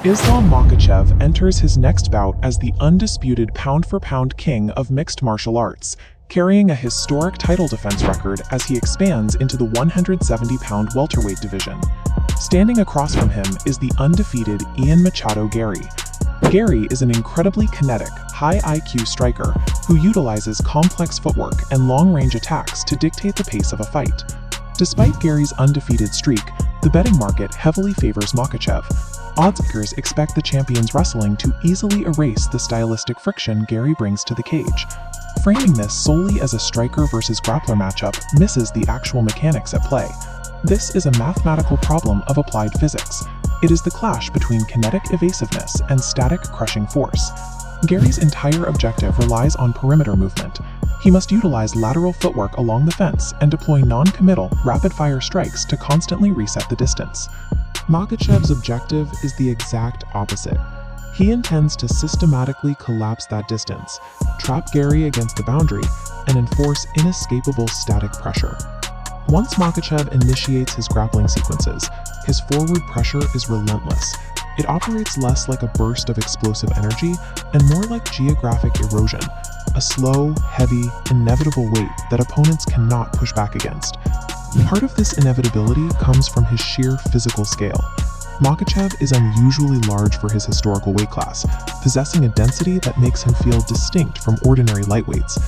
Islam Makhachev enters his next bout as the undisputed pound-for-pound king of mixed martial arts, carrying a historic title defense record as he expands into the 170-pound welterweight division. Standing across from him is the undefeated Ian Machado Garry. Garry is an incredibly kinetic, high IQ striker who utilizes complex footwork and long-range attacks to dictate the pace of a fight. Despite Garry's undefeated streak, the betting market heavily favors Makhachev. Oddsmakers expect the champion's wrestling to easily erase the stylistic friction Garry brings to the cage. Framing this solely as a striker versus grappler matchup misses the actual mechanics at play. This is a mathematical problem of applied physics. It is the clash between kinetic evasiveness and static crushing force. Garry's entire objective relies on perimeter movement. He must utilize lateral footwork along the fence and deploy non-committal, rapid-fire strikes to constantly reset the distance. Makhachev's objective is the exact opposite. He intends to systematically collapse that distance, trap Garry against the boundary, and enforce inescapable static pressure. Once Makhachev initiates his grappling sequences, his forward pressure is relentless. It operates less like a burst of explosive energy and more like geographic erosion, a slow, heavy, inevitable weight that opponents cannot push back against. Part of this inevitability comes from his sheer physical scale. Makhachev is unusually large for his historical weight class, possessing a density that makes him feel distinct from ordinary lightweights.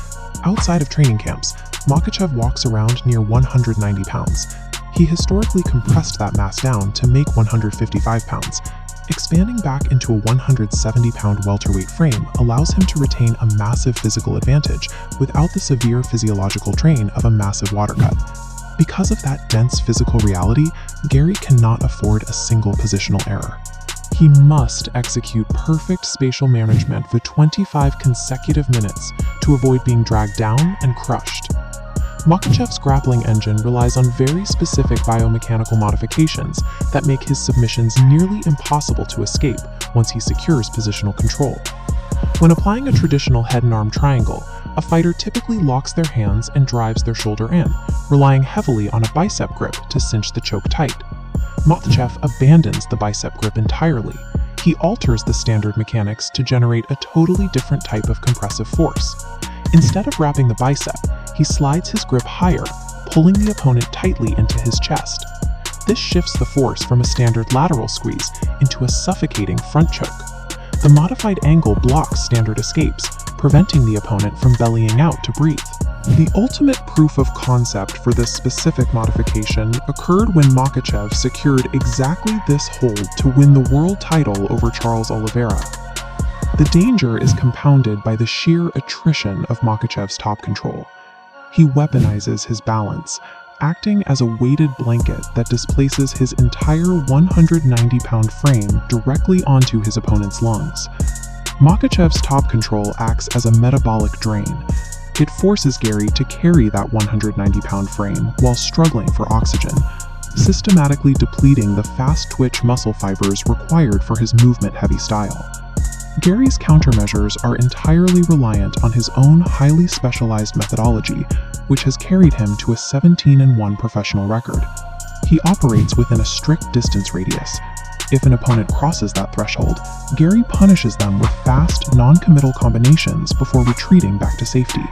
Outside of training camps, Makhachev walks around near 190 pounds. He historically compressed that mass down to make 155 pounds. Expanding back into a 170-pound welterweight frame allows him to retain a massive physical advantage without the severe physiological drain of a massive water cut. Because of that dense physical reality, Garry cannot afford a single positional error. He must execute perfect spatial management for 25 consecutive minutes to avoid being dragged down and crushed. Makhachev's grappling engine relies on very specific biomechanical modifications that make his submissions nearly impossible to escape once he secures positional control. When applying a traditional head and arm triangle, a fighter typically locks their hands and drives their shoulder in, relying heavily on a bicep grip to cinch the choke tight. Makhachev abandons the bicep grip entirely. He alters the standard mechanics to generate a totally different type of compressive force. Instead of wrapping the bicep, he slides his grip higher, pulling the opponent tightly into his chest. This shifts the force from a standard lateral squeeze into a suffocating front choke. The modified angle blocks standard escapes, preventing the opponent from bellying out to breathe. The ultimate proof of concept for this specific modification occurred when Makhachev secured exactly this hold to win the world title over Charles Oliveira. The danger is compounded by the sheer attrition of Makhachev's top control. He weaponizes his balance, acting as a weighted blanket that displaces his entire 190-pound frame directly onto his opponent's lungs. Makhachev's top control acts as a metabolic drain. It forces Garry to carry that 190-pound frame while struggling for oxygen, systematically depleting the fast-twitch muscle fibers required for his movement-heavy style. Garry's countermeasures are entirely reliant on his own highly specialized methodology, which has carried him to a 17-1 professional record. He operates within a strict distance radius. If an opponent crosses that threshold, Garry punishes them with fast, non-committal combinations before retreating back to safety.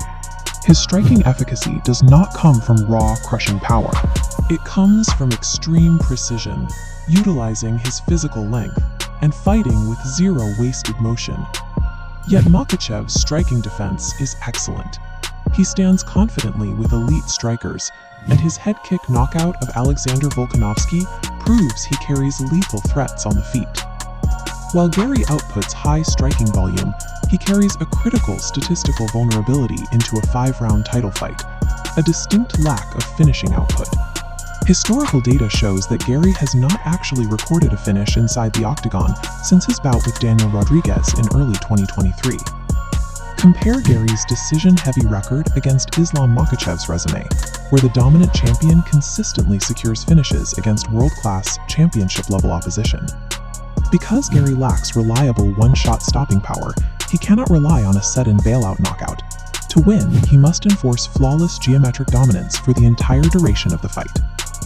His striking efficacy does not come from raw, crushing power. It comes from extreme precision, utilizing his physical length, and fighting with zero wasted motion. Yet Makhachev's striking defense is excellent. He stands confidently with elite strikers, and his head kick knockout of Alexander Volkanovski proves he carries lethal threats on the feet. While Garry outputs high striking volume, he carries a critical statistical vulnerability into a 5-round title fight, a distinct lack of finishing output. Historical data shows that Garry has not actually recorded a finish inside the octagon since his bout with Daniel Rodriguez in early 2023. Compare Garry's decision-heavy record against Islam Makhachev's resume, where the dominant champion consistently secures finishes against world-class, championship-level opposition. Because Garry lacks reliable one-shot stopping power, he cannot rely on a set-and bailout knockout. To win, he must enforce flawless geometric dominance for the entire duration of the fight.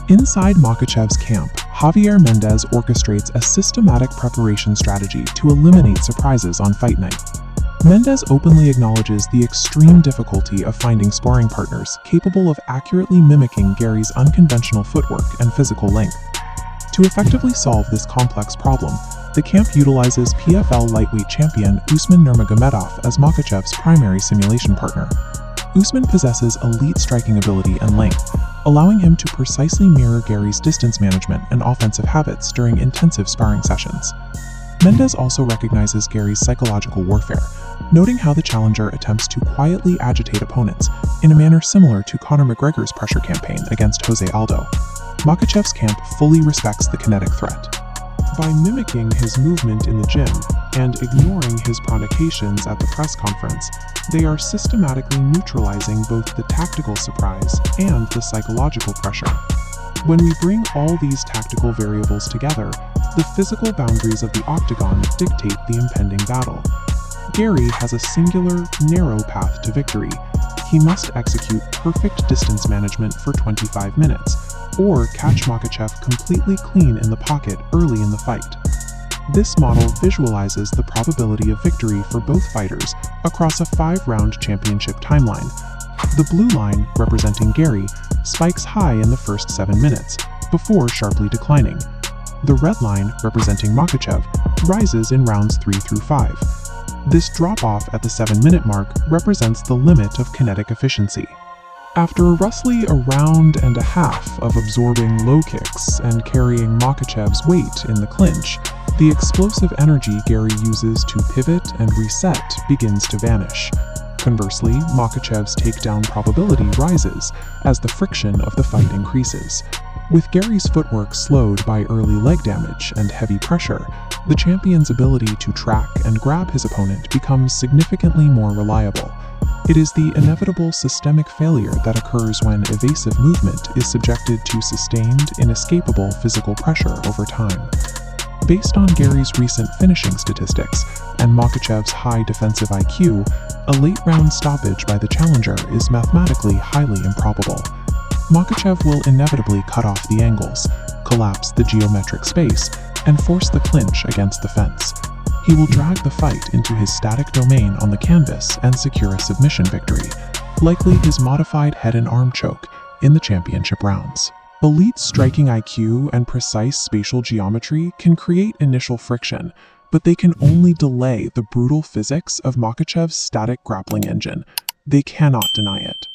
Inside Makhachev's camp, Javier Mendez orchestrates a systematic preparation strategy to eliminate surprises on fight night. Mendez openly acknowledges the extreme difficulty of finding sparring partners capable of accurately mimicking Garry's unconventional footwork and physical length. To effectively solve this complex problem, the camp utilizes PFL lightweight champion Usman Nurmagomedov as Makhachev's primary simulation partner. Usman possesses elite striking ability and length, allowing him to precisely mirror Garry's distance management and offensive habits during intensive sparring sessions. Mendez also recognizes Garry's psychological warfare, noting how the challenger attempts to quietly agitate opponents in a manner similar to Conor McGregor's pressure campaign against Jose Aldo. Makhachev's camp fully respects the kinetic threat. By mimicking his movement in the gym and ignoring his provocations at the press conference, they are systematically neutralizing both the tactical surprise and the psychological pressure. When we bring all these tactical variables together, the physical boundaries of the octagon dictate the impending battle. Garry has a singular, narrow path to victory. He must execute perfect distance management for 25 minutes, or catch Makhachev completely clean in the pocket early in the fight. This model visualizes the probability of victory for both fighters across a 5-round championship timeline. The blue line, representing Garry, spikes high in the first 7 minutes, before sharply declining. The red line, representing Makhachev, rises in rounds 3 through 5. This drop-off at the 7-minute mark represents the limit of kinetic efficiency. After roughly a round and a half of absorbing low kicks and carrying Makhachev's weight in the clinch, the explosive energy Garry uses to pivot and reset begins to vanish. Conversely, Makhachev's takedown probability rises as the friction of the fight increases. With Garry's footwork slowed by early leg damage and heavy pressure, the champion's ability to track and grab his opponent becomes significantly more reliable. It is the inevitable systemic failure that occurs when evasive movement is subjected to sustained, inescapable physical pressure over time. Based on Garry's recent finishing statistics and Makhachev's high defensive IQ, a late-round stoppage by the challenger is mathematically highly improbable. Makhachev will inevitably cut off the angles, collapse the geometric space, and force the clinch against the fence. He will drag the fight into his static domain on the canvas and secure a submission victory, likely his modified head and arm choke in the championship rounds. Elite striking IQ and precise spatial geometry can create initial friction, but they can only delay the brutal physics of Makhachev's static grappling engine. They cannot deny it.